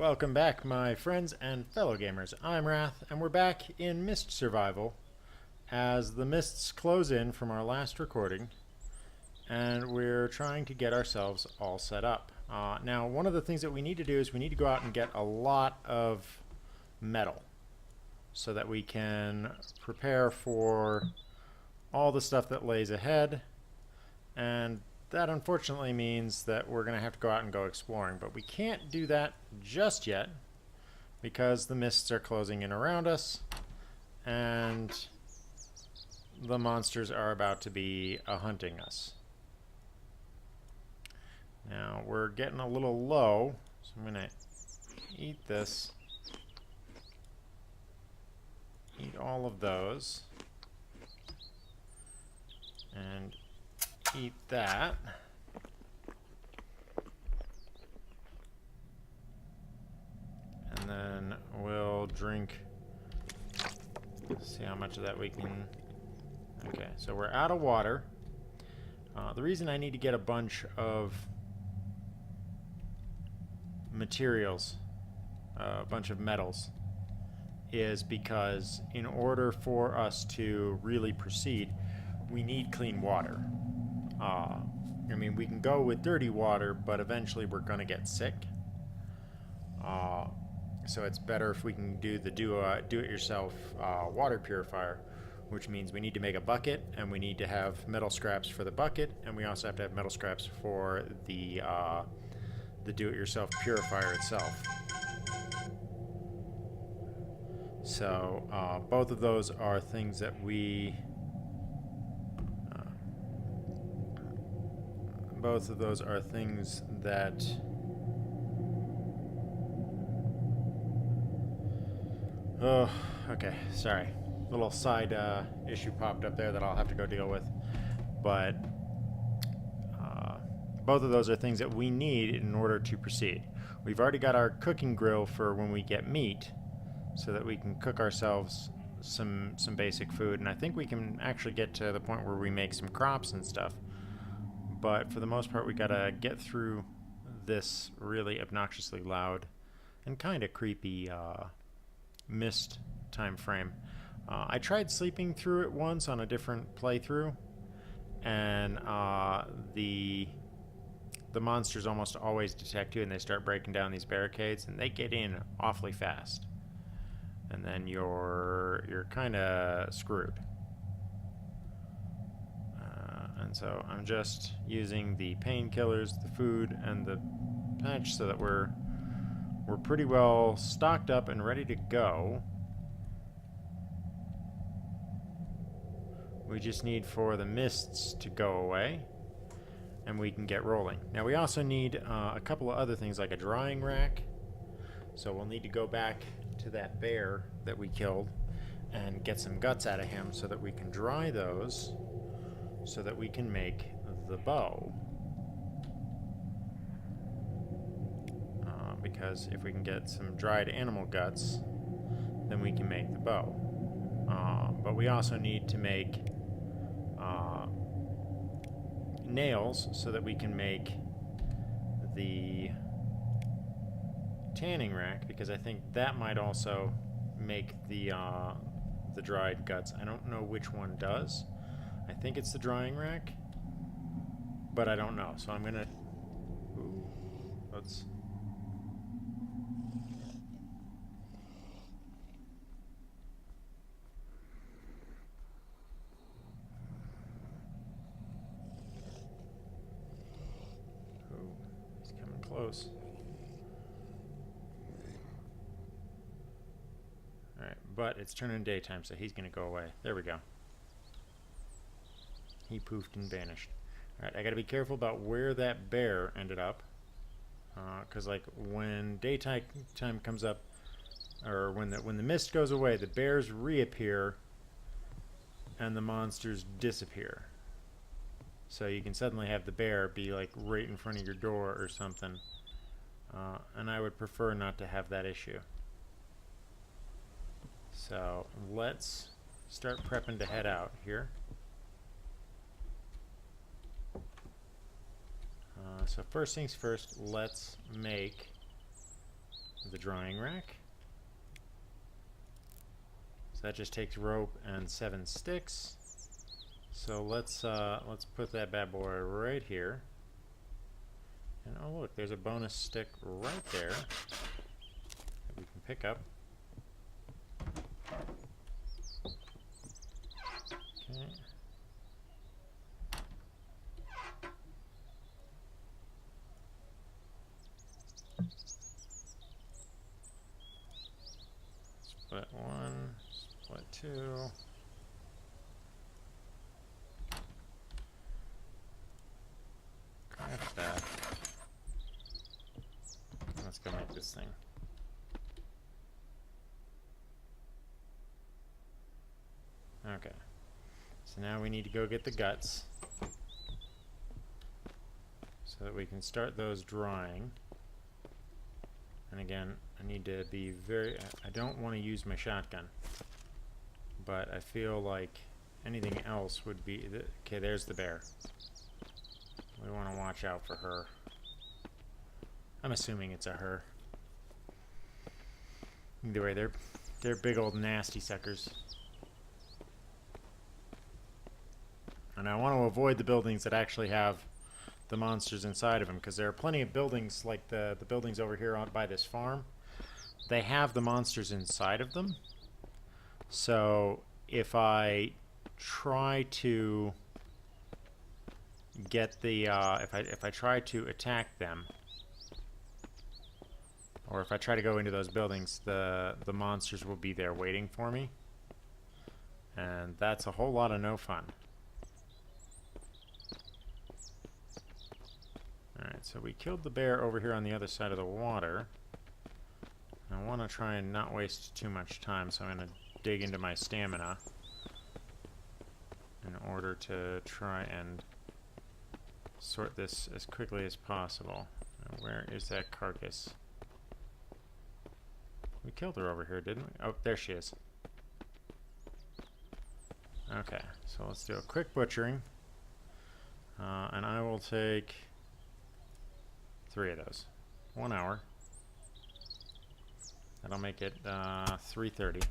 Welcome back, my friends and fellow gamers. I'm Wrath, and we're back in Mist Survival as the mists close in from our last recording, and we're trying to get ourselves all set up. Now, one of the things that we need to do is we need to go out and get a lot of metal so that we can prepare for all the stuff that lays ahead, and that unfortunately means that we're going to have to go out and go exploring, but we can't do that just yet because the mists are closing in around us and the monsters are about to be hunting us. Now we're getting a little low, so I'm going to eat this. Eat all of those. And eat that. And then we'll drink. Let's see how much of that we can. Okay, so we're out of water. The reason I need to get a bunch of materials, a bunch of metals, is because in order for us to really proceed, we need clean water. I mean, we can go with dirty water, but eventually we're going to get sick. So it's better if we can do the do-it-yourself water purifier, which means we need to make a bucket, and we need to have metal scraps for the bucket, and we also have to have metal scraps for the do-it-yourself purifier itself. So both of those are things that we... Both of those are things that oh, okay, sorry. Little side issue popped up there that I'll have to go deal with. But both of those are things that we need in order to proceed. We've already got our cooking grill for when we get meat, so that we can cook ourselves some basic food. And I think we can actually get to the point where we make some crops and stuff. But for the most part, we gotta get through this really obnoxiously loud and kind of creepy mist time frame. I tried sleeping through it once on a different playthrough, and the monsters almost always detect you, and they start breaking down these barricades, and they get in awfully fast, and then you're kind of screwed. And so I'm just using the painkillers, the food, and the patch so that we're pretty well stocked up and ready to go. We just need for the mists to go away, and we can get rolling. Now we also need a couple of other things like a drying rack. So we'll need to go back to that bear that we killed and get some guts out of him so that we can dry those, so that we can make the bow. Because if we can get some dried animal guts, then we can make the bow. But we also need to make nails so that we can make the tanning rack, because I think that might also make the dried guts. I don't know which one does. I think it's the drying rack, but I don't know. So I'm gonna... Ooh, let's... Ooh, he's coming close. Alright, but it's turning daytime, so he's gonna go away. There we go. He poofed and vanished. Alright, I gotta be careful about where that bear ended up. Because like when daytime comes up, or when the mist goes away, the bears reappear and the monsters disappear. So you can suddenly have the bear be like right in front of your door or something. And I would prefer not to have that issue. So let's start prepping to head out here. So first things first, let's make the drying rack. So that just takes rope and 7 sticks. So let's put that bad boy right here. And oh look, there's a bonus stick right there that we can pick up. Okay. Split 1, split 2. Craft that. Let's go make this thing. Okay. So now we need to go get the guts so that we can start those drying. And again, I need to be very... I don't want to use my shotgun, but I feel like anything else would be... Okay, there's the bear. We want to watch out for her. I'm assuming it's a her. Either way, they're big old nasty suckers. And I want to avoid the buildings that actually have the monsters inside of them, because there are plenty of buildings like the buildings over here on by this farm. They have the monsters inside of them. So if I try to get the if I try to attack them, or if I try to go into those buildings, the monsters will be there waiting for me, and that's a whole lot of no fun. Alright, so we killed the bear over here on the other side of the water. I want to try and not waste too much time, so I'm going to dig into my stamina in order to try and sort this as quickly as possible. Now, where is that carcass? We killed her over here, didn't we? Oh, there she is. Okay, so let's do a quick butchering. And I will take 3 of those. 1 hour. That'll make it 3:30.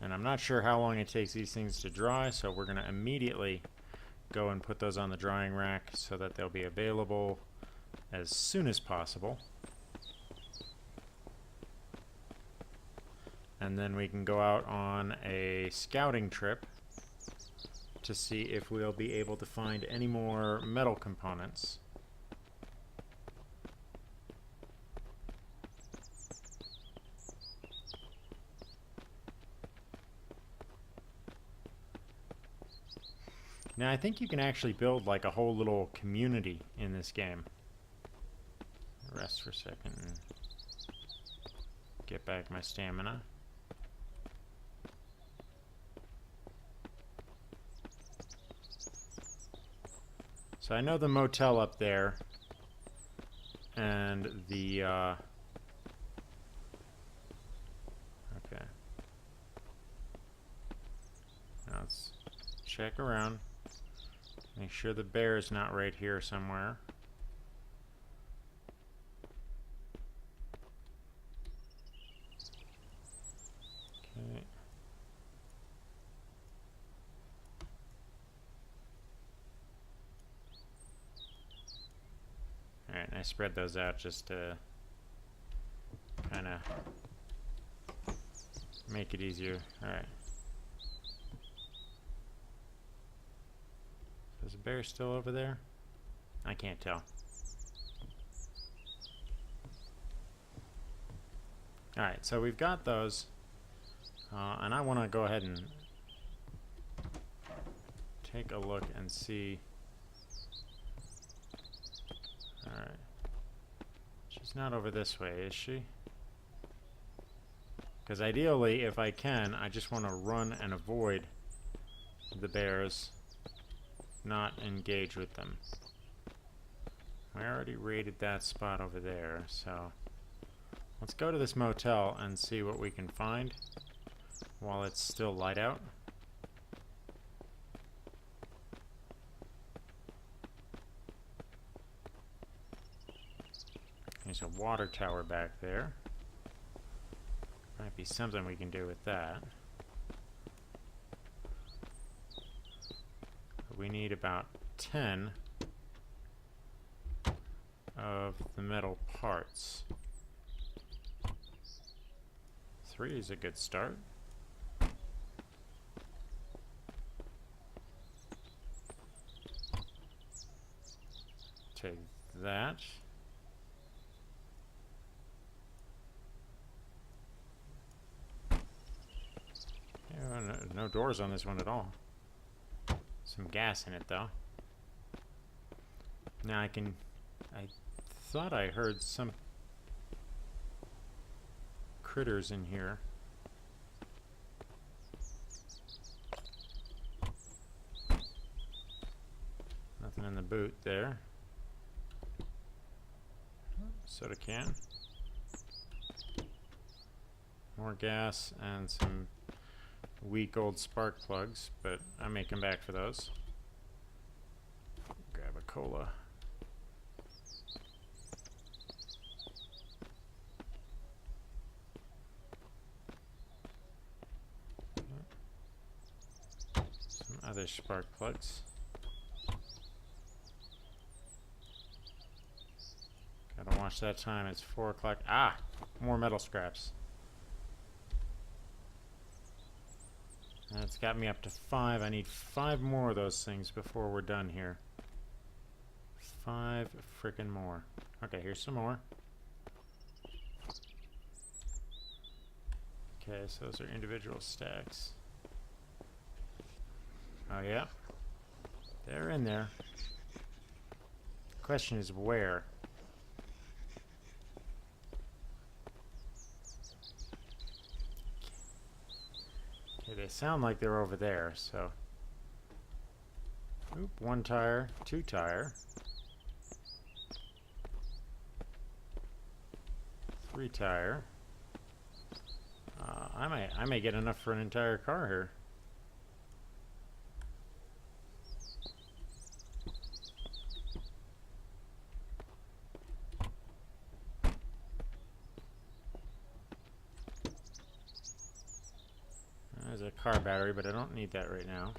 And I'm not sure how long it takes these things to dry, so we're going to immediately go and put those on the drying rack so that they'll be available as soon as possible. And then we can go out on a scouting trip to see if we'll be able to find any more metal components. Now I think you can actually build like a whole little community in this game. Rest for a second and get back my stamina. So I know the motel up there and the okay. Now let's check around. Make sure the bear is not right here somewhere. Okay. Alright, and I spread those out just to kind of make it easier. Alright. Is the bear still over there? I can't tell. Alright, so we've got those. And I want to go ahead and take a look and see. Alright. She's not over this way, is she? Because ideally, if I can, I just want to run and avoid the bears, not engage with them. I already raided that spot over there, so let's go to this motel and see what we can find while it's still light out. There's a water tower back there. Might be something we can do with that. But we need about 10 of the metal parts. 3 is a good start. Take that. Yeah, no doors on this one at all. Some gas in it though. Now I thought I heard some critters in here. Nothing in the boot there. Soda can. More gas and some weak old spark plugs, but I may come back for those. Grab a cola. Some other spark plugs. Gotta watch that time, it's 4 o'clock. Ah! More metal scraps. That's got me up to 5. I need 5 more of those things before we're done here. 5 frickin' more. Okay, here's some more. Okay, so those are individual stacks. Oh yeah. They're in there. The question is where? Okay, they sound like they're over there, so. Oop, 1 tire, 2 tire. 3 tire. I may get enough for an entire car here. There's a car battery, but I don't need that right now.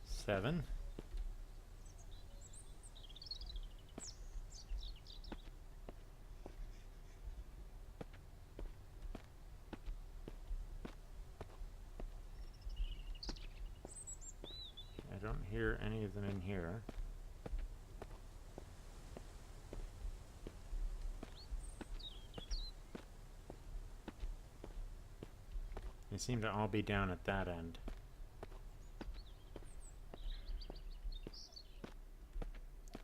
Seven. I don't hear any of them in here. They seem to all be down at that end.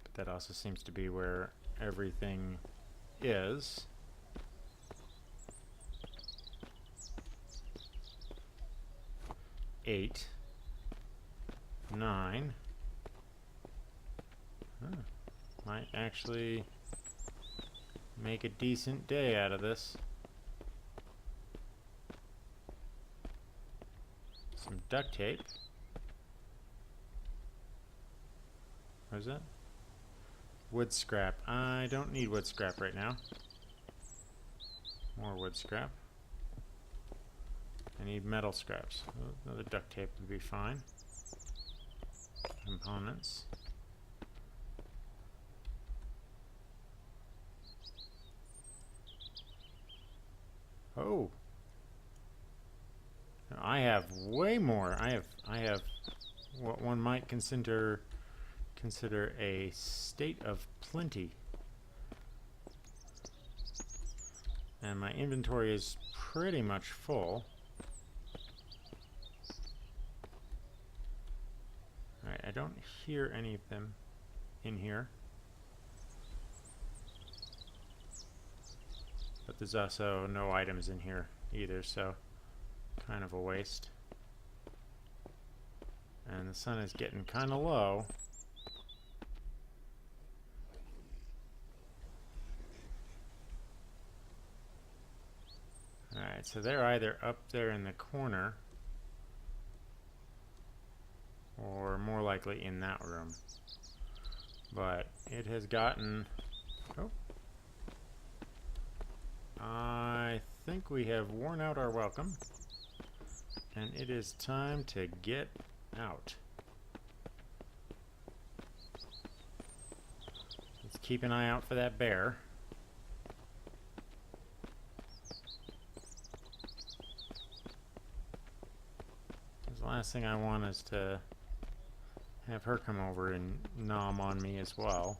But that also seems to be where everything is. Eight. 9. Might actually make a decent day out of this. Some duct tape. What is that? Wood scrap. I don't need wood scrap right now. More wood scrap. I need metal scraps. Another duct tape would be fine. Components. Oh. I have way more. I have what one might consider a state of plenty. And my inventory is pretty much full. Alright, I don't hear any of them in here. But there's also no items in here either, so kind of a waste. And the sun is getting kind of low. Alright, so they're either up there in the corner, or more likely in that room. But it has gotten... Oh. I think we have worn out our welcome, and it is time to get out. Let's keep an eye out for that bear. The last thing I want is to have her come over and nom on me as well.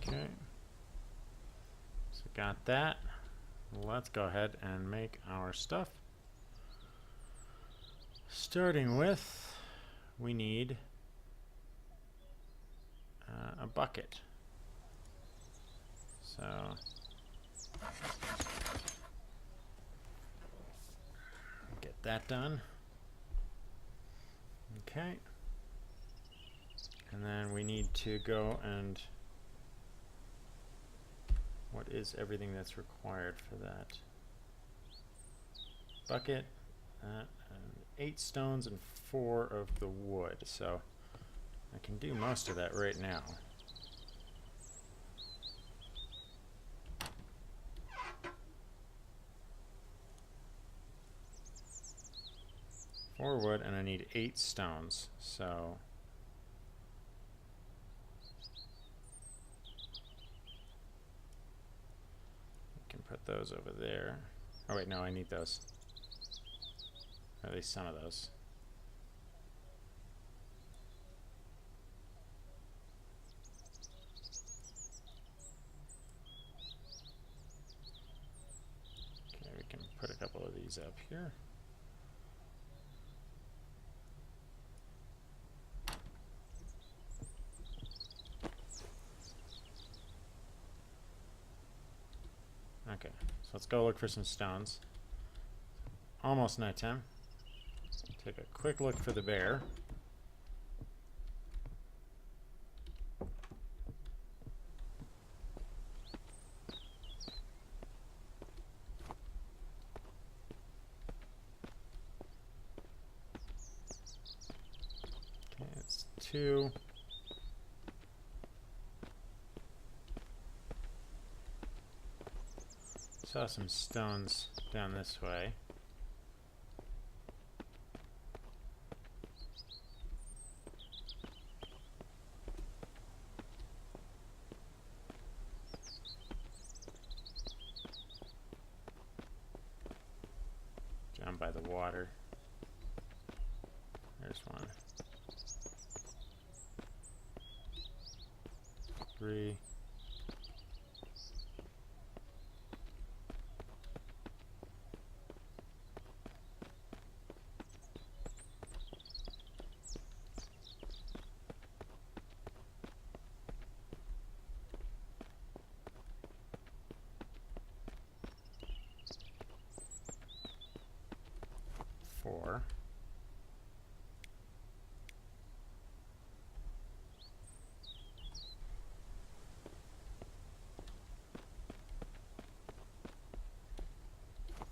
Okay, so got that. Let's go ahead and make our stuff. Starting with, we need a bucket. So get that done. Okay. And then we need to go and... What is everything that's required for that? Bucket, 8 stones and 4 of the wood. So I can do most of that right now. Four wood, and I need 8 stones. So put those over there. Oh wait, no, I need those. Or at least some of those. Okay, we can put a couple of these up here. Okay, so let's go look for some stones. Almost nighttime. Take a quick look for the bear. Okay, it's 2. Saw some stones down this way. Down by the water. There's one. 3. Four.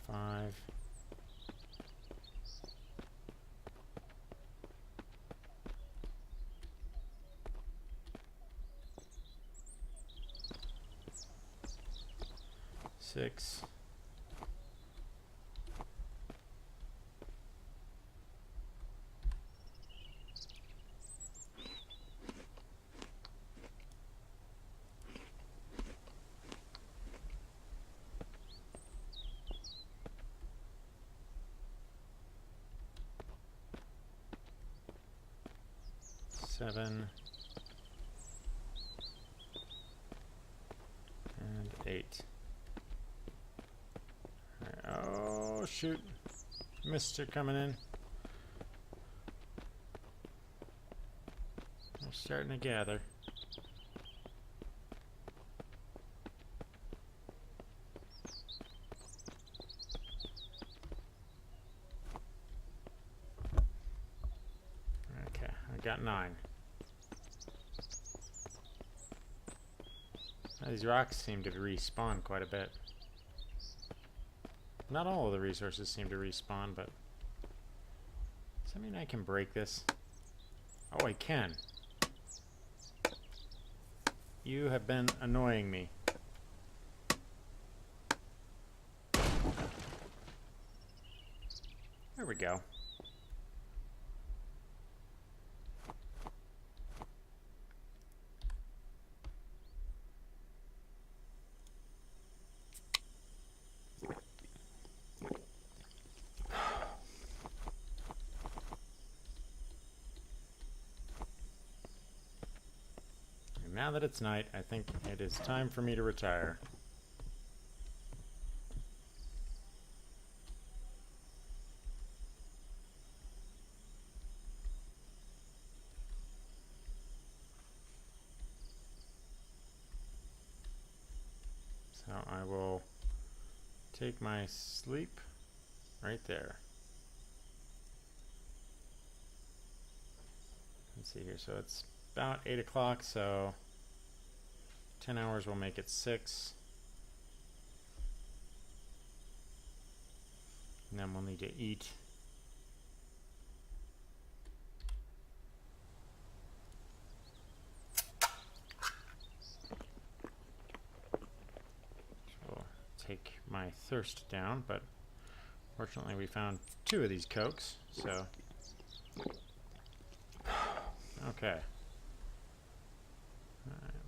Five. 6. 7. And 8. All right. Oh shoot. Mist are coming in. starting to gather. Okay, I got 9. Now, these rocks seem to respawn quite a bit. Not all of the resources seem to respawn, but does that mean I can break this? Oh, I can. You have been annoying me. There we go. Now that it's night, I think it is time for me to retire. So I will take my sleep right there. Let's see here, so it's about 8 o'clock, so 10 hours will make it 6. And then we'll need to eat. We'll take my thirst down, but fortunately we found 2 of these cokes, so okay.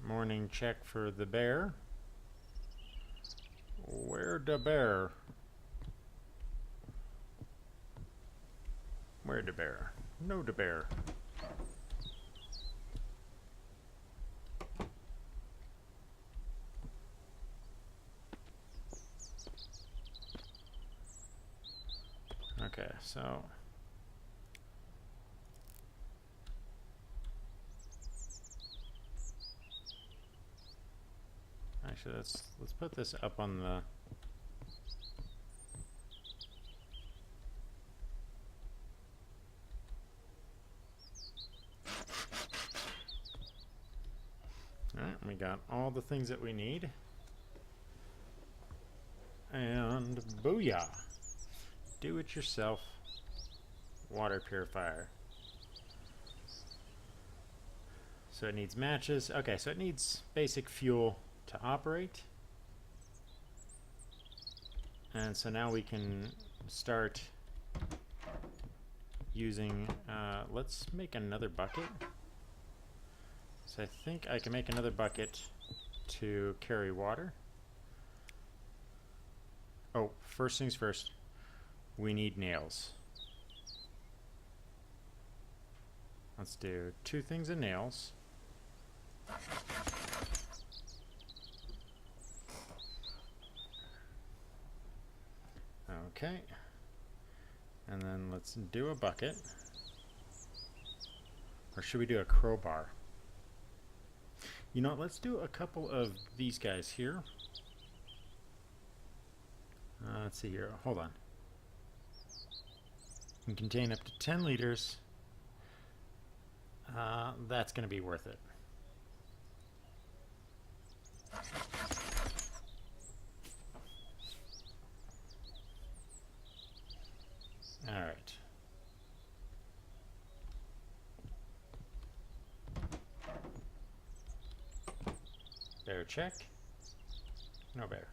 Morning check for the bear. Where the bear? Where the bear? No the bear. Okay, so actually let's put this up on the Alright, we got all the things that we need. And booyah! Do it yourself water purifier. So it needs matches. Okay, so it needs basic fuel to operate. And so now we can start using, let's make another bucket. So I think I can make another bucket to carry water. Oh, first things first, we need nails. Let's do 2 things of nails. Okay. And then let's do a bucket. Or should we do a crowbar? You know what, let's do a couple of these guys here. Let's see here, hold on. Can contain up to 10 liters. That's going to be worth it. All right. Bear check. No bear.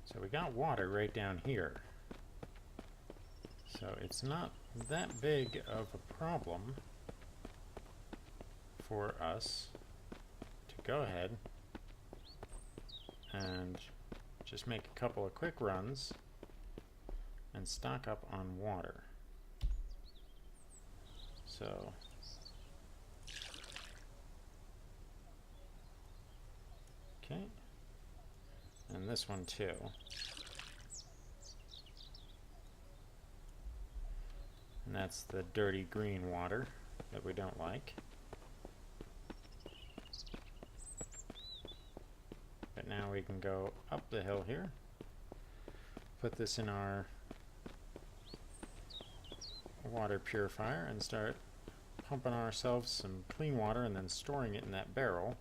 So we got water right down here. So it's not that big of a problem for us to go ahead and just make a couple of quick runs and stock up on water. So okay, and this one too. And that's the dirty green water that we don't like. But now we can go up the hill here, put this in our water purifier and start pumping ourselves some clean water and then storing it in that barrel.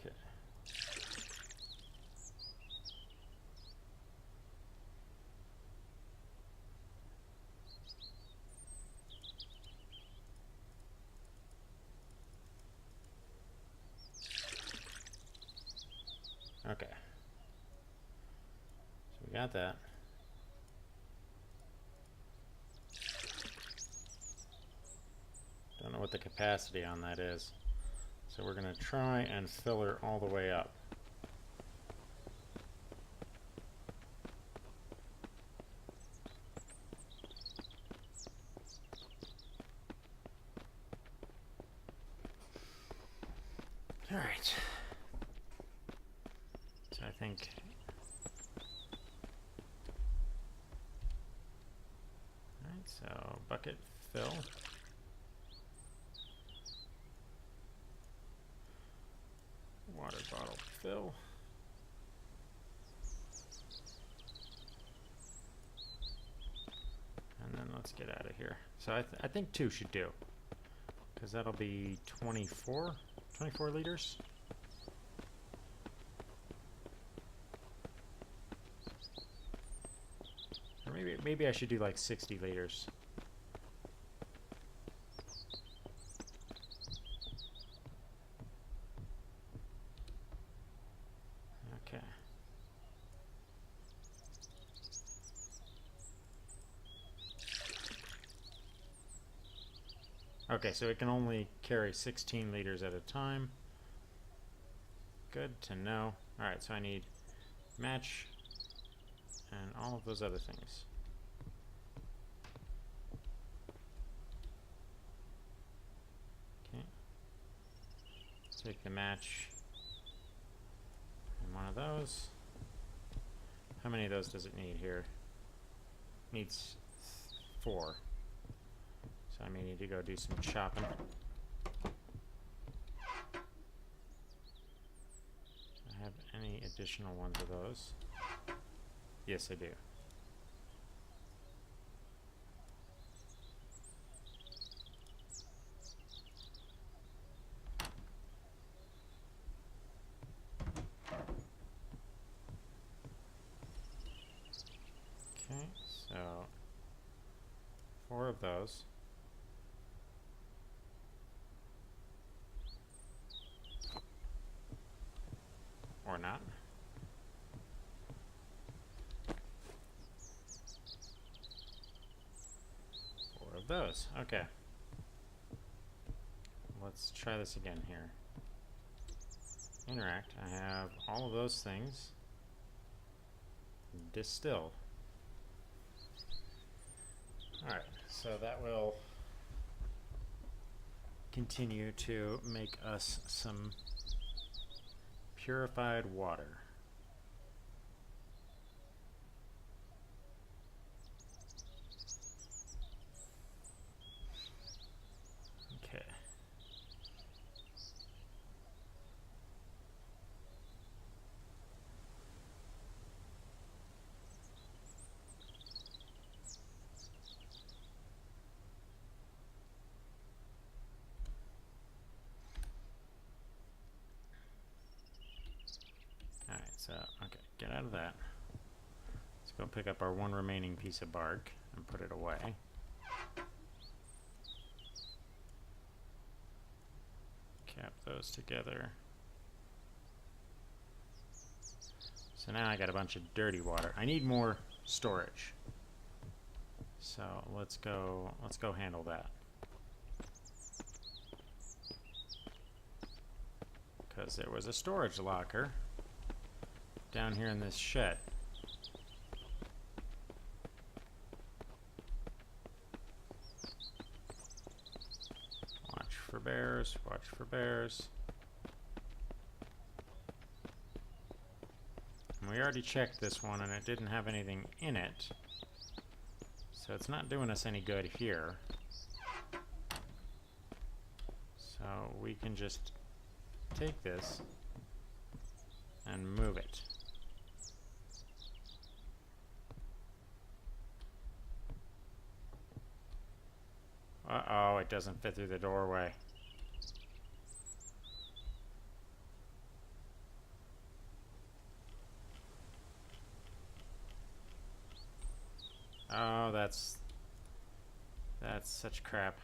Okay. Okay. So we got that. Don't know what the capacity on that is. So we're going to try and fill her all the way up. All right. So I think so bucket fill. Water bottle fill. And then let's get out of here. So I think 2 should do. Because that'll be 24 liters. Or maybe I should do like 60 liters. Okay. Okay, so it can only carry 16 liters at a time. Good to know. Alright, so I need match and all of those other things. Okay. Take the match and one of those. How many of those does it need here? Needs 4. So I may need to go do some chopping. Do I have any additional ones of those? Yes, I do. Okay, so 4 of those. Or not. Of those. Okay. Let's try this again here. Interact. I have all of those things distilled. Alright, so that will continue to make us some purified water. Okay. Alright, so, okay, get out of that. Let's go pick up our one remaining piece of bark and put it away. Cap those together. So now I got a bunch of dirty water. I need more storage. So let's go handle that. Because there was a storage locker down here in this shed. Watch for bears, watch for bears. We already checked this one and it didn't have anything in it. So it's not doing us any good here. So we can just take this and move it. Uh-oh, it doesn't fit through the doorway. Oh, that's such crap.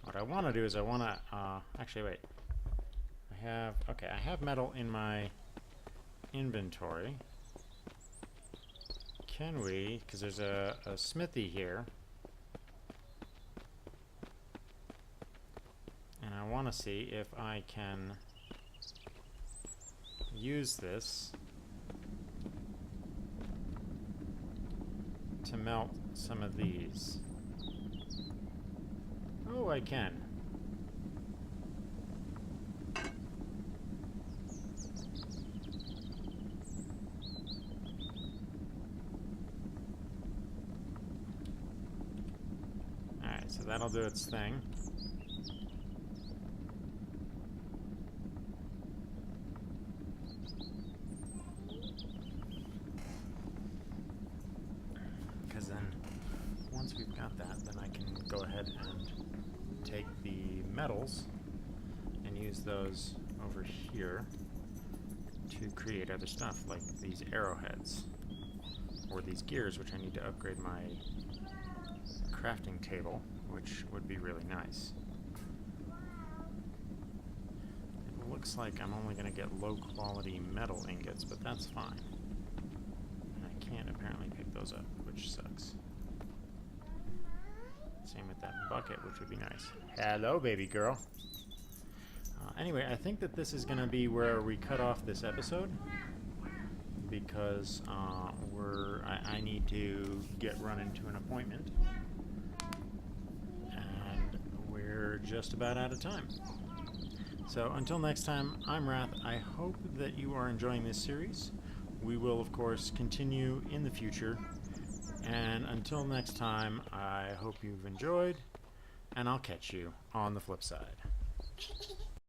What I want to do is I want to, actually wait. I have metal in my inventory. Can we, because there's a smithy here. And I want to see if I can use this to melt some of these. Oh, I can. Alright, so that'll do its thing. Because then, once we've got that, then I can go ahead and take the metals and use those over here to create other stuff, like these arrowheads, or these gears, which I need to upgrade my crafting table, which would be really nice. It looks like I'm only going to get low quality metal ingots, but that's fine. And I can't apparently pick those up, which sucks. Same with that bucket, which would be nice. Hello, baby girl. Anyway, I think that this is going to be where we cut off this episode, because I need to get running to an appointment, and we're just about out of time. So until next time, I'm Wrath. I hope that you are enjoying this series. We will, of course, continue in the future. And until next time, I hope you've enjoyed, and I'll catch you on the flip side.